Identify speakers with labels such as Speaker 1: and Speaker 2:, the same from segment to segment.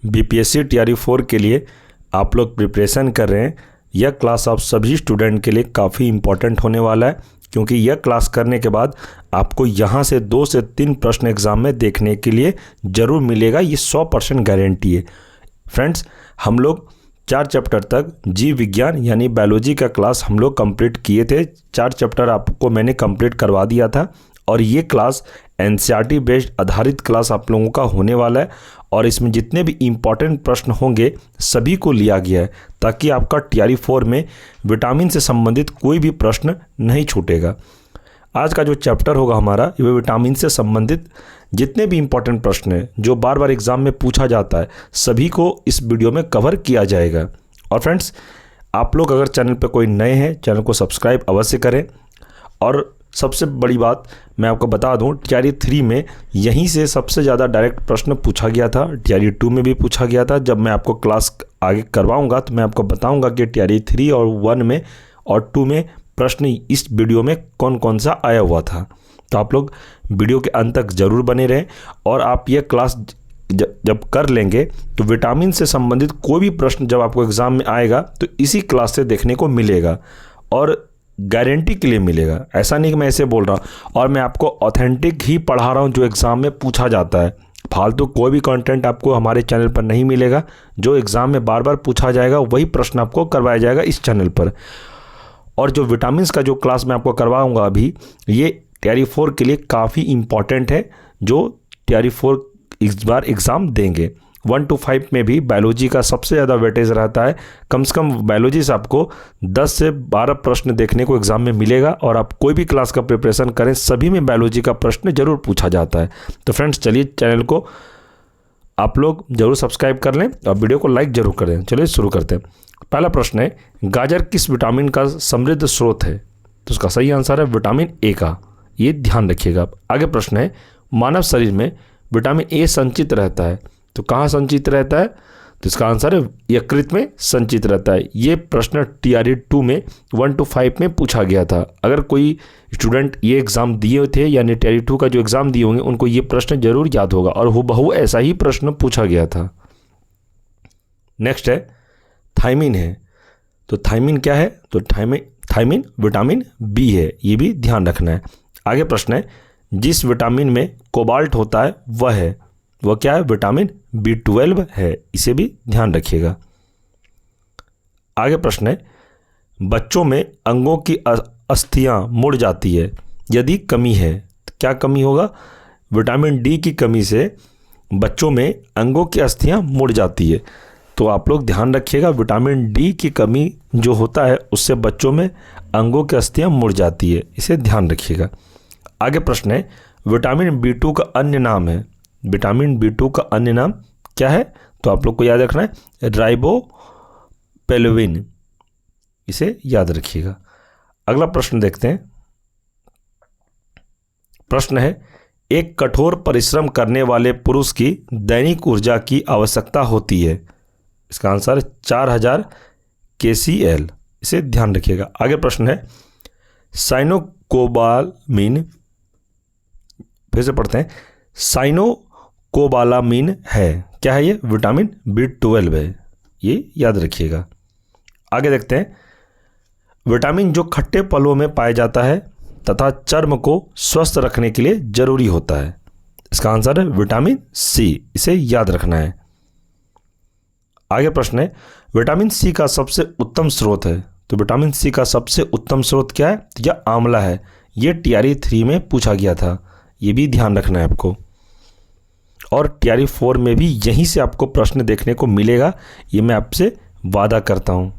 Speaker 1: BPSC TRE 4 के लिए आप लोग प्रिपरेशन कर रहे हैं, यह क्लास आप सभी स्टूडेंट के लिए काफ़ी इम्पॉर्टेंट होने वाला है, क्योंकि यह क्लास करने के बाद आपको यहाँ से 2 से 3 प्रश्न एग्ज़ाम में देखने के लिए ज़रूर मिलेगा। ये 100% गारंटी है। फ्रेंड्स, हम लोग 4 चैप्टर तक जीव विज्ञान यानी बायोलॉजी का क्लास हम लोग कंप्लीट किए थे। 4 चैप्टर आपको मैंने कंप्लीट करवा दिया था और ये क्लास एनसीईआरटी बेस्ड आधारित क्लास आप लोगों का होने वाला है और इसमें जितने भी इम्पॉर्टेंट प्रश्न होंगे सभी को लिया गया है, ताकि आपका टीआरई 4 में विटामिन से संबंधित कोई भी प्रश्न नहीं छूटेगा। आज का जो चैप्टर होगा हमारा, ये विटामिन से संबंधित जितने भी इम्पॉर्टेंट प्रश्न हैं जो बार बार एग्ज़ाम में पूछा जाता है, सभी को इस वीडियो में कवर किया जाएगा। और फ्रेंड्स, आप लोग अगर चैनल पर कोई नए हैं, चैनल को सब्सक्राइब अवश्य करें। और सबसे बड़ी बात मैं आपको बता दूं, टीआरई 3 में यहीं से सबसे ज़्यादा डायरेक्ट प्रश्न पूछा गया था। टीआरई 2 में भी पूछा गया था। जब मैं आपको क्लास आगे करवाऊंगा तो मैं आपको बताऊंगा कि टीआरई 3 और 1 में और 2 में प्रश्न इस वीडियो में कौन कौन सा आया हुआ था। तो आप लोग वीडियो के अंत तक ज़रूर बने रहें और आप ये क्लास जब कर लेंगे तो विटामिन से संबंधित कोई भी प्रश्न जब आपको एग्ज़ाम में आएगा तो इसी क्लास से देखने को मिलेगा और गारंटी के लिए मिलेगा। ऐसा नहीं कि मैं ऐसे बोल रहा हूँ, और मैं आपको ऑथेंटिक ही पढ़ा रहा हूँ जो एग्ज़ाम में पूछा जाता है। फालतू कोई भी कंटेंट आपको हमारे चैनल पर नहीं मिलेगा। जो एग्ज़ाम में बार बार पूछा जाएगा वही प्रश्न आपको करवाया जाएगा इस चैनल पर। और जो विटामिन्स का जो क्लास मैं आपको करवाऊँगा अभी, ये टीआरई 4 के लिए काफ़ी इम्पॉर्टेंट है, जो टीआरई 4 इस बार एग्ज़ाम देंगे। 1 to 5 में भी बायोलॉजी का सबसे ज़्यादा वेटेज रहता है। कम से कम बायोलॉजी से आपको 10 से 12 प्रश्न देखने को एग्ज़ाम में मिलेगा और आप कोई भी क्लास का प्रिपरेशन करें, सभी में बायोलॉजी का प्रश्न जरूर पूछा जाता है। तो फ्रेंड्स, चलिए चैनल को आप लोग जरूर सब्सक्राइब कर लें और वीडियो को लाइक जरूर करें। चलिए शुरू करते हैं। पहला प्रश्न है, गाजर किस विटामिन का समृद्ध स्रोत है? तो उसका सही आंसर है विटामिन ए का। ये ध्यान रखिएगा। आगे प्रश्न है, मानव शरीर में विटामिन ए संचित रहता है, तो कहाँ संचित रहता है? तो इसका आंसर है यकृत में संचित रहता है। ये प्रश्न टीआरई 2 में 1 to 5 में पूछा गया था। अगर कोई स्टूडेंट ये एग्ज़ाम दिए थे यानी टीआरई 2 का जो एग्ज़ाम दिए होंगे, उनको ये प्रश्न जरूर याद होगा और हूबहू ऐसा ही प्रश्न पूछा गया था। नेक्स्ट है, थायमिन है। तो थायमिन क्या है? तो थायमिन विटामिन बी है। ये भी ध्यान रखना है। आगे प्रश्न है, जिस विटामिन में कोबाल्ट होता है वह क्या है? विटामिन B12 है। इसे भी ध्यान रखिएगा। आगे प्रश्न है, बच्चों में अंगों की अस्थियां मुड़ जाती है, यदि कमी है तो क्या कमी होगा? विटामिन डी की कमी से बच्चों में अंगों की अस्थियां मुड़ जाती है। तो आप लोग ध्यान रखिएगा, विटामिन डी की कमी जो होता है उससे बच्चों में अंगों की अस्थियां मुड़ जाती है। इसे ध्यान रखिएगा। आगे प्रश्न है, विटामिन B2 का अन्य नाम है। विटामिन B2 का अन्य नाम क्या है? तो आप लोग को याद रखना है राइबोप्लाविन। इसे याद रखिएगा। अगला प्रश्न देखते हैं। प्रश्न है, एक कठोर परिश्रम करने वाले पुरुष की दैनिक ऊर्जा की आवश्यकता होती है। इसका आंसर है 4000 kcal। इसे ध्यान रखिएगा। आगे प्रश्न है, साइनोकोबालामिन, फिर से पढ़ते हैं, साइनोकोबालामिन है। क्या है ये? विटामिन B12 है। ये याद रखिएगा। आगे देखते हैं, विटामिन जो खट्टे फलों में पाया जाता है तथा चर्म को स्वस्थ रखने के लिए जरूरी होता है। इसका आंसर है विटामिन सी। इसे याद रखना है। आगे प्रश्न है, विटामिन सी का सबसे उत्तम स्रोत है। तो विटामिन सी का सबसे उत्तम स्रोत क्या है? तो यह आंवला है। ये टीआरई 3 में पूछा गया था। ये भी ध्यान रखना है आपको। और टीआरई 4 में भी यहीं से आपको प्रश्न देखने को मिलेगा, ये मैं आपसे वादा करता हूँ।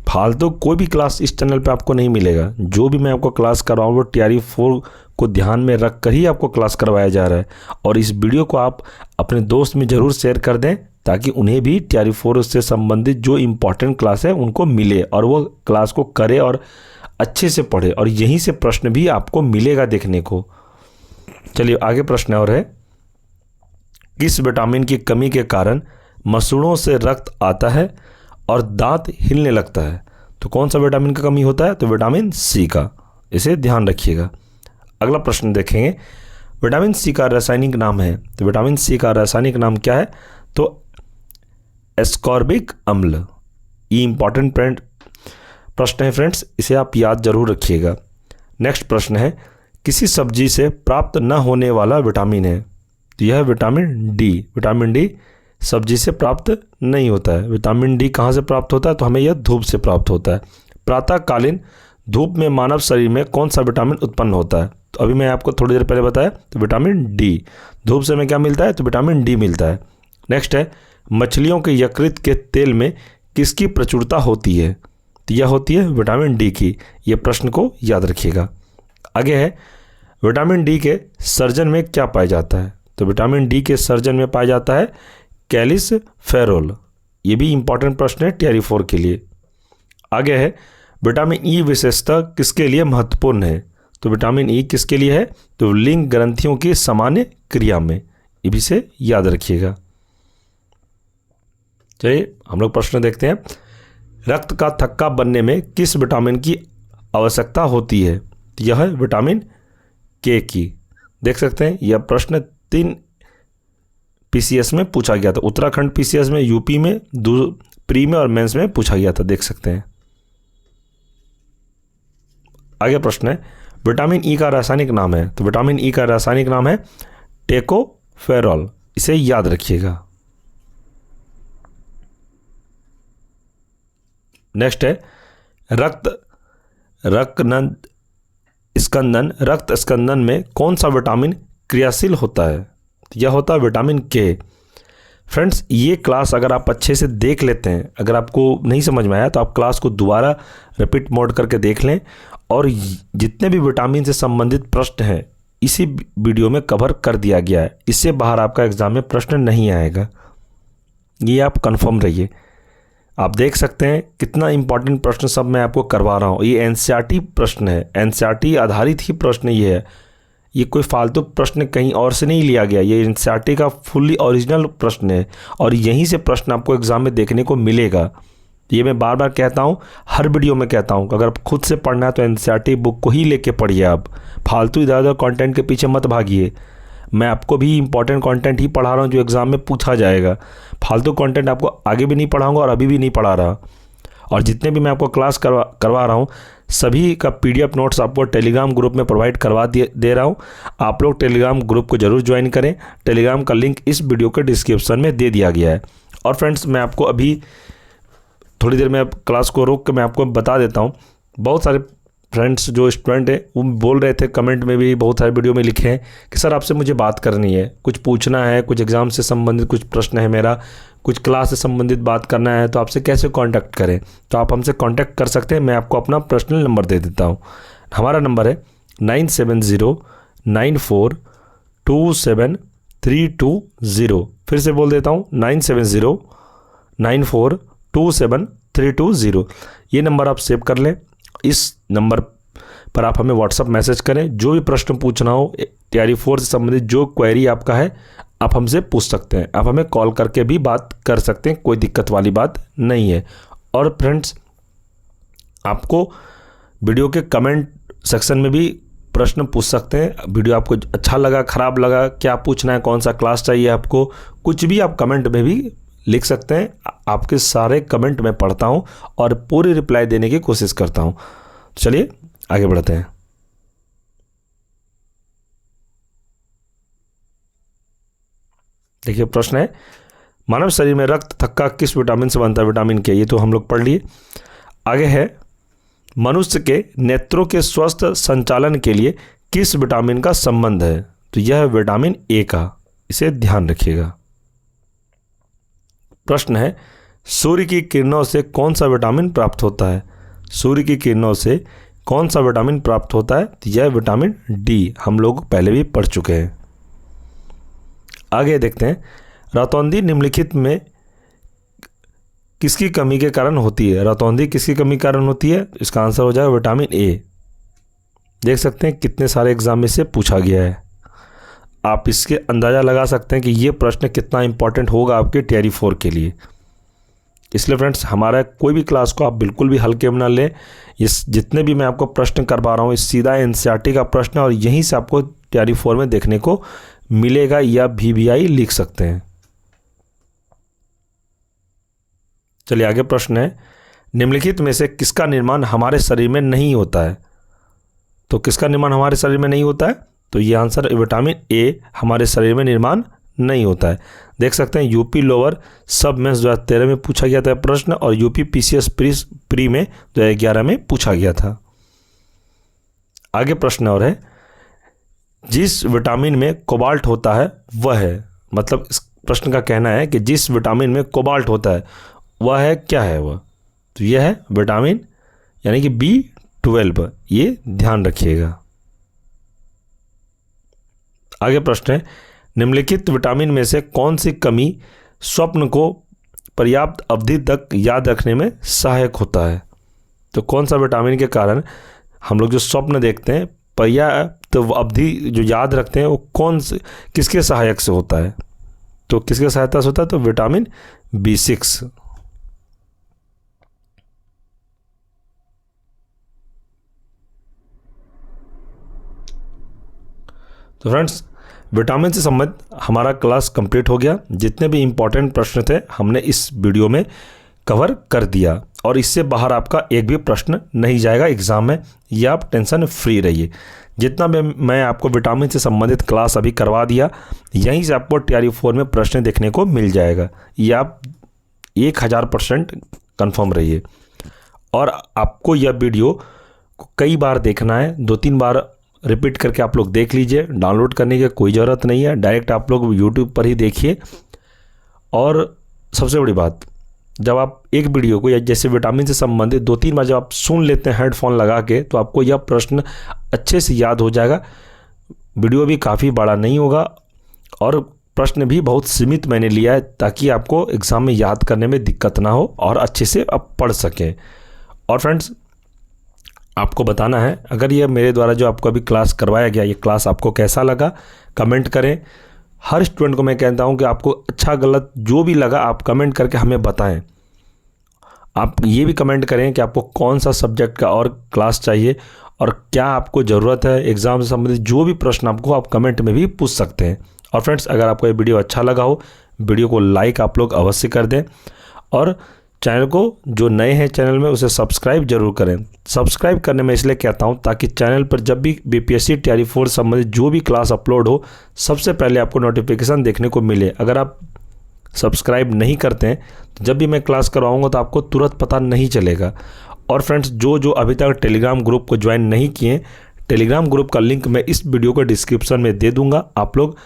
Speaker 1: फालतू कोई भी क्लास इस चैनल पे आपको नहीं मिलेगा। जो भी मैं आपको क्लास करवाऊँ वो टीआरई 4 को ध्यान में रख कर ही आपको क्लास करवाया जा रहा है। और इस वीडियो को आप अपने दोस्त में ज़रूर शेयर कर दें, ताकि उन्हें भी टीआरई 4 से संबंधित जो इम्पॉर्टेंट क्लास है उनको मिले और वो क्लास को करे और अच्छे से पढ़े, और यहीं से प्रश्न भी आपको मिलेगा देखने को। चलिए आगे प्रश्न और है, किस विटामिन की कमी के कारण मसूड़ों से रक्त आता है और दांत हिलने लगता है? तो कौन सा विटामिन का कमी होता है? तो विटामिन सी का। इसे ध्यान रखिएगा। अगला प्रश्न देखेंगे, विटामिन सी का रासायनिक नाम है। तो विटामिन सी का रासायनिक नाम क्या है? तो एस्कॉर्बिक अम्ल। ये इंपॉर्टेंट प्रश्न है फ्रेंड्स, इसे आप याद जरूर रखिएगा। नेक्स्ट प्रश्न है, किसी सब्जी से प्राप्त न होने वाला विटामिन है। तो यह विटामिन डी। विटामिन डी सब्जी से प्राप्त नहीं होता है। विटामिन डी कहाँ से प्राप्त होता है? तो हमें यह धूप से प्राप्त होता है। प्रातःकालीन धूप में मानव शरीर में कौन सा विटामिन उत्पन्न होता है? तो अभी मैं आपको थोड़ी देर पहले बताया, तो विटामिन डी। धूप से हमें क्या मिलता है? तो विटामिन डी मिलता है। नेक्स्ट है, मछलियों के यकृत के तेल में किसकी प्रचुरता होती है? तो यह होती है विटामिन डी की। यह प्रश्न को याद रखिएगा। आगे है, विटामिन डी के सर्जन में क्या पाया जाता है? तो विटामिन डी के सर्जन में पाया जाता है कैल्सिफेरॉल। ये भी इंपॉर्टेंट प्रश्न है टीआरई 4 के लिए। आगे है, विटामिन ई विशेषता किसके लिए महत्वपूर्ण है? तो विटामिन ई किसके लिए है? तो लिंग ग्रंथियों की सामान्य क्रिया में। ये भी से याद रखिएगा। चलिए हम लोग प्रश्न देखते हैं। रक्त का थक्का बनने में किस विटामिन की आवश्यकता होती है? तो यह है विटामिन के की। देख सकते हैं यह प्रश्न 3 पीसीएस में पूछा गया था। उत्तराखंड पीसीएस में, यूपी में, प्री में और मेंस में पूछा गया था। देख सकते हैं। आगे प्रश्न है, विटामिन ई का रासायनिक नाम है। तो विटामिन ई का रासायनिक नाम है टेकोफेरॉल। इसे याद रखिएगा। नेक्स्ट है, रक्त स्कंदन में कौन सा विटामिन क्रियाशील होता है? तो यह होता है विटामिन के। फ्रेंड्स, ये क्लास अगर आप अच्छे से देख लेते हैं, अगर आपको नहीं समझ में आया तो आप क्लास को दोबारा रिपीट मोड करके देख लें, और जितने भी विटामिन से संबंधित प्रश्न हैं इसी वीडियो में कवर कर दिया गया है। इससे बाहर आपका एग्जाम में प्रश्न नहीं आएगा, ये आप कंफर्म रहिए। आप देख सकते हैं कितना इंपॉर्टेंट प्रश्न सब मैं आपको करवा रहा हूँ। ये एनसीईआरटी प्रश्न है, एनसीईआरटी आधारित ही प्रश्न ये है। ये कोई फालतू प्रश्न कहीं और से नहीं लिया गया, ये एनसीईआरटी का फुल्ली ओरिजिनल प्रश्न है, और यहीं से प्रश्न आपको एग्जाम में देखने को मिलेगा। ये मैं बार बार कहता हूँ, हर वीडियो में कहता हूँ, अगर खुद से पढ़ना है तो एनसीईआरटी बुक को ही लेके पढ़िए। आप फालतू इधर उधर कंटेंट के पीछे मत भागिए। मैं आपको भी इंपॉर्टेंट कंटेंट ही पढ़ा रहा हूँ जो एग्ज़ाम में पूछा जाएगा। फालतू कंटेंट आपको आगे भी नहीं पढ़ाऊँगा और अभी भी नहीं पढ़ा रहा। और जितने भी मैं आपको क्लास करवा रहा हूँ सभी का पीडीएफ नोट्स आपको टेलीग्राम ग्रुप में प्रोवाइड करवा दे रहा हूँ। आप लोग टेलीग्राम ग्रुप को जरूर ज्वाइन करें। टेलीग्राम का लिंक इस वीडियो के डिस्क्रिप्शन में दे दिया गया है। और फ्रेंड्स, मैं आपको अभी थोड़ी देर में क्लास को रोक के मैं आपको बता देता हूँ। बहुत सारे फ्रेंड्स जो स्टूडेंट हैं वो बोल रहे थे, कमेंट में भी बहुत सारे वीडियो में लिखे हैं कि सर आपसे मुझे बात करनी है, कुछ पूछना है, कुछ एग्ज़ाम से संबंधित कुछ प्रश्न है मेरा, कुछ क्लास से संबंधित बात करना है, तो आपसे कैसे कांटेक्ट करें? तो आप हमसे कांटेक्ट कर सकते हैं। मैं आपको अपना पर्सनल नंबर दे देता हूँ। हमारा नंबर है 9709427320। फिर से बोल देता हूँ, 9709427320। ये नंबर आप सेव कर लें। इस नंबर पर आप हमें व्हाट्सअप मैसेज करें। जो भी प्रश्न पूछना हो, टीआरई 4 से संबंधित जो क्वेरी आपका है आप हमसे पूछ सकते हैं। आप हमें कॉल करके भी बात कर सकते हैं, कोई दिक्कत वाली बात नहीं है। और फ्रेंड्स, आपको वीडियो के कमेंट सेक्शन में भी प्रश्न पूछ सकते हैं। वीडियो आपको अच्छा लगा, ख़राब लगा, क्या पूछना है, कौन सा क्लास चाहिए आपको, कुछ भी आप कमेंट में भी लिख सकते हैं। आपके सारे कमेंट मैं पढ़ता हूं और पूरी रिप्लाई देने की कोशिश करता हूं। चलिए आगे बढ़ते हैं। देखिए प्रश्न है, मानव शरीर में रक्त थक्का किस विटामिन से बनता है? विटामिन के। ये तो हम लोग पढ़ लिए। आगे है, मनुष्य के नेत्रों के स्वस्थ संचालन के लिए किस विटामिन का संबंध है? तो यह है विटामिन ए का। इसे ध्यान रखिएगा। प्रश्न है, सूर्य की किरणों से कौन सा विटामिन प्राप्त होता है? सूर्य की किरणों से कौन सा विटामिन प्राप्त होता है? तो यह विटामिन डी। हम लोग पहले भी पढ़ चुके हैं। आगे देखते हैं, रतौंधी निम्नलिखित में किसकी कमी के कारण होती है? रतौंधी किसकी कमी के कारण होती है? इसका आंसर हो जाएगा विटामिन ए। देख सकते हैं कितने सारे एग्जाम में से पूछा गया है। आप इसके अंदाज़ा लगा सकते हैं कि ये प्रश्न कितना इंपॉर्टेंट होगा आपके टीआरई 4 के लिए। इसलिए फ्रेंड्स, हमारा कोई भी क्लास को आप बिल्कुल भी हल्के में ना लें। इस जितने भी मैं आपको प्रश्न करवा रहा हूँ इस सीधा एनसीईआरटी का प्रश्न, और यहीं से आपको टीआरई 4 में देखने को मिलेगा, या VVI लिख सकते हैं। चलिए आगे प्रश्न है, निम्नलिखित में से किसका निर्माण हमारे शरीर में नहीं होता है? तो किसका निर्माण हमारे शरीर में नहीं होता है? तो ये आंसर विटामिन ए हमारे शरीर में निर्माण नहीं होता है। देख सकते हैं यूपी लोअर सब मेंस 2013 में पूछा गया था प्रश्न, और यूपी पीसीएस प्री में 2011 में पूछा गया था। आगे प्रश्न और है, जिस विटामिन में कोबाल्ट होता है वह है, मतलब इस प्रश्न का कहना है कि जिस विटामिन में कोबाल्ट होता है वह है, क्या है वह? तो यह है विटामिन यानी कि B12, ये ध्यान रखिएगा। आगे प्रश्न है, निम्नलिखित विटामिन में से कौन सी कमी स्वप्न को पर्याप्त अवधि तक याद रखने में सहायक होता है? तो कौन सा विटामिन के कारण हम लोग जो स्वप्न देखते हैं पर्याप्त अवधि जो याद रखते हैं वो कौन से किसके सहायक से होता है? तो किसके सहायता से होता है? तो विटामिन B6। तो फ्रेंड्स, विटामिन से संबंधित हमारा क्लास कंप्लीट हो गया। जितने भी इम्पोर्टेंट प्रश्न थे हमने इस वीडियो में कवर कर दिया, और इससे बाहर आपका एक भी प्रश्न नहीं जाएगा एग्ज़ाम में। ये आप टेंशन फ्री रहिए। जितना भी मैं आपको विटामिन से संबंधित क्लास अभी करवा दिया, यहीं से आपको TRE 4 में प्रश्न देखने को मिल जाएगा। ये आप 1000% कन्फर्म रहिए। और आपको यह वीडियो कई बार देखना है, 2-3 बार रिपीट करके आप लोग देख लीजिए। डाउनलोड करने की कोई ज़रूरत नहीं है, डायरेक्ट आप लोग यूट्यूब पर ही देखिए। और सबसे बड़ी बात, जब आप एक वीडियो को या जैसे विटामिन से संबंधित 2-3 बार जब आप सुन लेते हैं हेडफोन लगा के, तो आपको यह प्रश्न अच्छे से याद हो जाएगा। वीडियो भी काफ़ी बड़ा नहीं होगा और प्रश्न भी बहुत सीमित मैंने लिया है, ताकि आपको एग्ज़ाम में याद करने में दिक्कत ना हो और अच्छे से आप पढ़ सकें। और फ्रेंड्स, आपको बताना है, अगर ये मेरे द्वारा जो आपको अभी क्लास करवाया गया, ये क्लास आपको कैसा लगा कमेंट करें। हर स्टूडेंट को मैं कहता हूँ कि आपको अच्छा गलत जो भी लगा आप कमेंट करके हमें बताएं। आप ये भी कमेंट करें कि आपको कौन सा सब्जेक्ट का और क्लास चाहिए और क्या आपको ज़रूरत है एग्ज़ाम से संबंधित। जो भी प्रश्न आपको आप कमेंट में भी पूछ सकते हैं। और फ्रेंड्स, अगर आपको ये वीडियो अच्छा लगा हो, वीडियो को लाइक आप लोग अवश्य कर दें, और चैनल को जो नए हैं चैनल में उसे सब्सक्राइब जरूर करें। सब्सक्राइब करने में इसलिए कहता हूं ताकि चैनल पर जब भी BPSC TRE 4 संबंधित जो भी क्लास अपलोड हो, सबसे पहले आपको नोटिफिकेशन देखने को मिले। अगर आप सब्सक्राइब नहीं करते हैं तो जब भी मैं क्लास करवाऊंगा तो आपको तुरंत पता नहीं चलेगा। और फ्रेंड्स, जो अभी तक टेलीग्राम ग्रुप को ज्वाइन नहीं किए, टेलीग्राम ग्रुप का लिंक मैं इस वीडियो को डिस्क्रिप्शन में दे दूँगा। आप लोग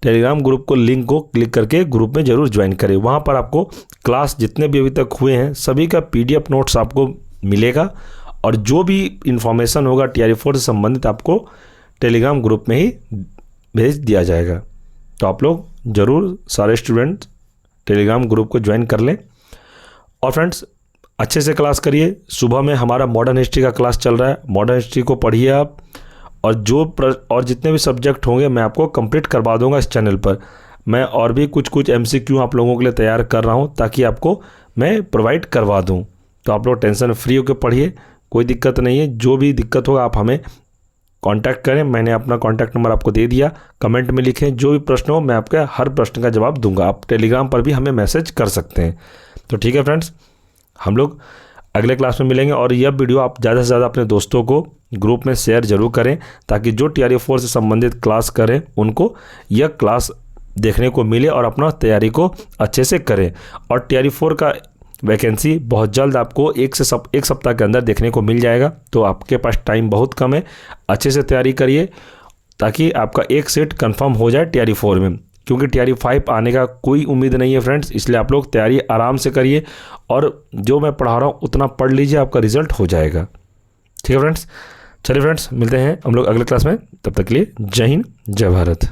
Speaker 1: टेलीग्राम ग्रुप को लिंक को क्लिक करके ग्रुप में ज़रूर ज्वाइन करें। वहाँ पर आपको क्लास जितने भी अभी तक हुए हैं सभी का PDF नोट्स आपको मिलेगा, और जो भी इन्फॉर्मेशन होगा TRE 4 से संबंधित आपको टेलीग्राम ग्रुप में ही भेज दिया जाएगा। तो आप लोग ज़रूर सारे स्टूडेंट टेलीग्राम ग्रुप को ज्वाइन कर लें। और फ्रेंड्स, अच्छे से क्लास करिए। सुबह में हमारा मॉडर्न हिस्ट्री का क्लास चल रहा है, मॉडर्न हिस्ट्री को पढ़िए आप, और जितने भी सब्जेक्ट होंगे मैं आपको कंप्लीट करवा दूंगा इस चैनल पर। मैं और भी कुछ MCQ आप लोगों के लिए तैयार कर रहा हूं, ताकि आपको मैं प्रोवाइड करवा दूं। तो आप लोग टेंशन फ्री होकर पढ़िए, कोई दिक्कत नहीं है। जो भी दिक्कत होगा आप हमें कांटेक्ट करें, मैंने अपना कांटेक्ट नंबर आपको दे दिया। कमेंट में लिखें, जो भी प्रश्न हो मैं आपके हर प्रश्न का जवाब दूंगा। आप टेलीग्राम पर भी हमें मैसेज कर सकते हैं। तो ठीक है फ्रेंड्स, हम लोग अगले क्लास में मिलेंगे। और यह वीडियो आप ज़्यादा से ज़्यादा अपने दोस्तों को ग्रुप में शेयर जरूर करें, ताकि जो TRE 4 से संबंधित क्लास करें उनको यह क्लास देखने को मिले और अपना तैयारी को अच्छे से करें। और TRE 4 का वैकेंसी बहुत जल्द आपको एक सप्ताह के अंदर देखने को मिल जाएगा। तो आपके पास टाइम बहुत कम है, अच्छे से तैयारी करिए ताकि आपका एक सीट कंफर्म हो जाए TRE 4 में, क्योंकि TRE 5 आने का कोई उम्मीद नहीं है फ्रेंड्स। इसलिए आप लोग तैयारी आराम से करिए, और जो मैं पढ़ा रहा हूँ उतना पढ़ लीजिए, आपका रिजल्ट हो जाएगा। ठीक है फ्रेंड्स, चलिए फ्रेंड्स, मिलते हैं हम लोग अगले क्लास में। तब तक के लिए जय हिंद, जय भारत।